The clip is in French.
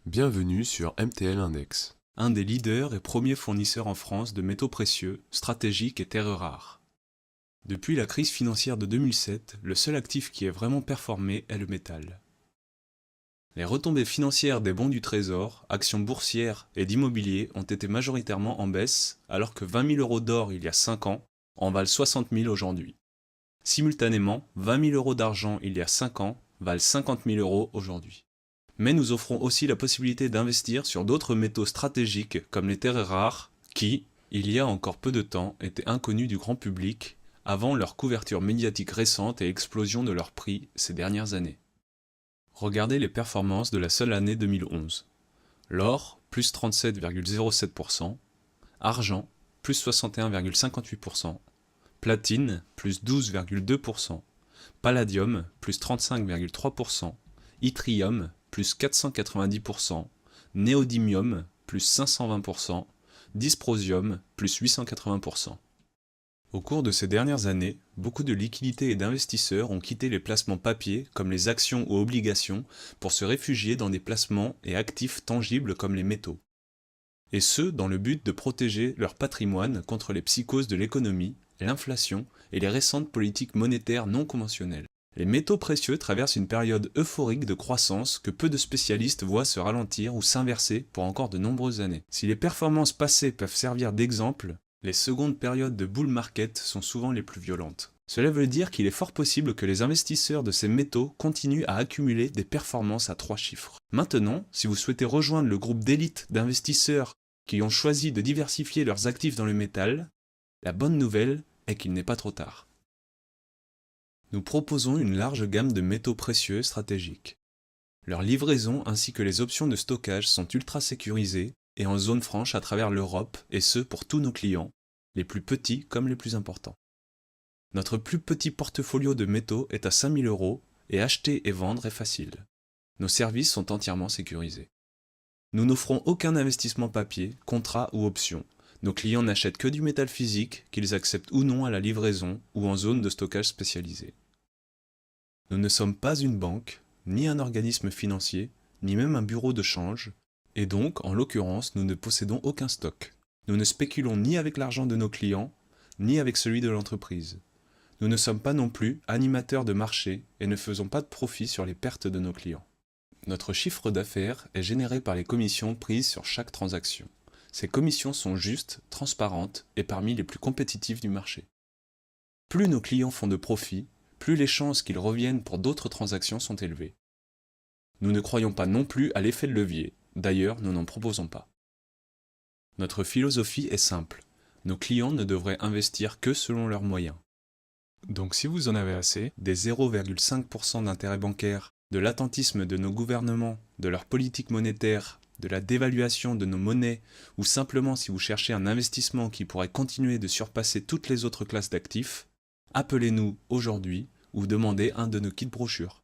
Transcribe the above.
Bienvenue sur MTL Index. Un des leaders et premiers fournisseurs en France de métaux précieux, stratégiques et terres rares. Depuis la crise financière de 2007, le seul actif qui ait vraiment performé est le métal. Les retombées financières des bons du Trésor, actions boursières et d'immobilier ont été majoritairement en baisse, alors que 20 000 euros d'or il y a 5 ans en valent 60 000 aujourd'hui. Simultanément, 20 000 euros d'argent il y a 5 ans valent 50 000 euros aujourd'hui. Mais nous offrons aussi la possibilité d'investir sur d'autres métaux stratégiques comme les terres rares qui, il y a encore peu de temps, étaient inconnus du grand public avant leur couverture médiatique récente et explosion de leur prix ces dernières années. Regardez les performances de la seule année 2011. L'or, plus 37,07%, argent, plus 61,58%, platine, plus 12,2%, palladium, plus 35,3%, yttrium, plus 490%, néodymium, plus 520%, dysprosium, plus 880%. Au cours de ces dernières années, beaucoup de liquidités et d'investisseurs ont quitté les placements papier comme les actions ou obligations pour se réfugier dans des placements et actifs tangibles comme les métaux. Et ce, dans le but de protéger leur patrimoine contre les psychoses de l'économie, l'inflation et les récentes politiques monétaires non conventionnelles. Les métaux précieux traversent une période euphorique de croissance que peu de spécialistes voient se ralentir ou s'inverser pour encore de nombreuses années. Si les performances passées peuvent servir d'exemple, les secondes périodes de bull market sont souvent les plus violentes. Cela veut dire qu'il est fort possible que les investisseurs de ces métaux continuent à accumuler des performances à 3 chiffres. Maintenant, si vous souhaitez rejoindre le groupe d'élite d'investisseurs qui ont choisi de diversifier leurs actifs dans le métal, la bonne nouvelle est qu'il n'est pas trop tard. Nous proposons une large gamme de métaux précieux stratégiques. Leur livraison ainsi que les options de stockage sont ultra sécurisées et en zone franche à travers l'Europe, et ce pour tous nos clients, les plus petits comme les plus importants. Notre plus petit portfolio de métaux est à 5 000 € et acheter et vendre est facile. Nos services sont entièrement sécurisés. Nous n'offrons aucun investissement papier, contrat ou option. Nos clients n'achètent que du métal physique, qu'ils acceptent ou non à la livraison ou en zone de stockage spécialisée. Nous ne sommes pas une banque, ni un organisme financier, ni même un bureau de change, et donc, en l'occurrence, nous ne possédons aucun stock. Nous ne spéculons ni avec l'argent de nos clients, ni avec celui de l'entreprise. Nous ne sommes pas non plus animateurs de marché et ne faisons pas de profit sur les pertes de nos clients. Notre chiffre d'affaires est généré par les commissions prises sur chaque transaction. Ces commissions sont justes, transparentes et parmi les plus compétitives du marché. Plus nos clients font de profit, plus les chances qu'ils reviennent pour d'autres transactions sont élevées. Nous ne croyons pas non plus à l'effet de levier, d'ailleurs nous n'en proposons pas. Notre philosophie est simple, nos clients ne devraient investir que selon leurs moyens. Donc si vous en avez assez, des 0,5% d'intérêt bancaire, de l'attentisme de nos gouvernements, de leur politique monétaire, de la dévaluation de nos monnaies, ou simplement si vous cherchez un investissement qui pourrait continuer de surpasser toutes les autres classes d'actifs, appelez-nous aujourd'hui ou demandez un de nos kits brochures.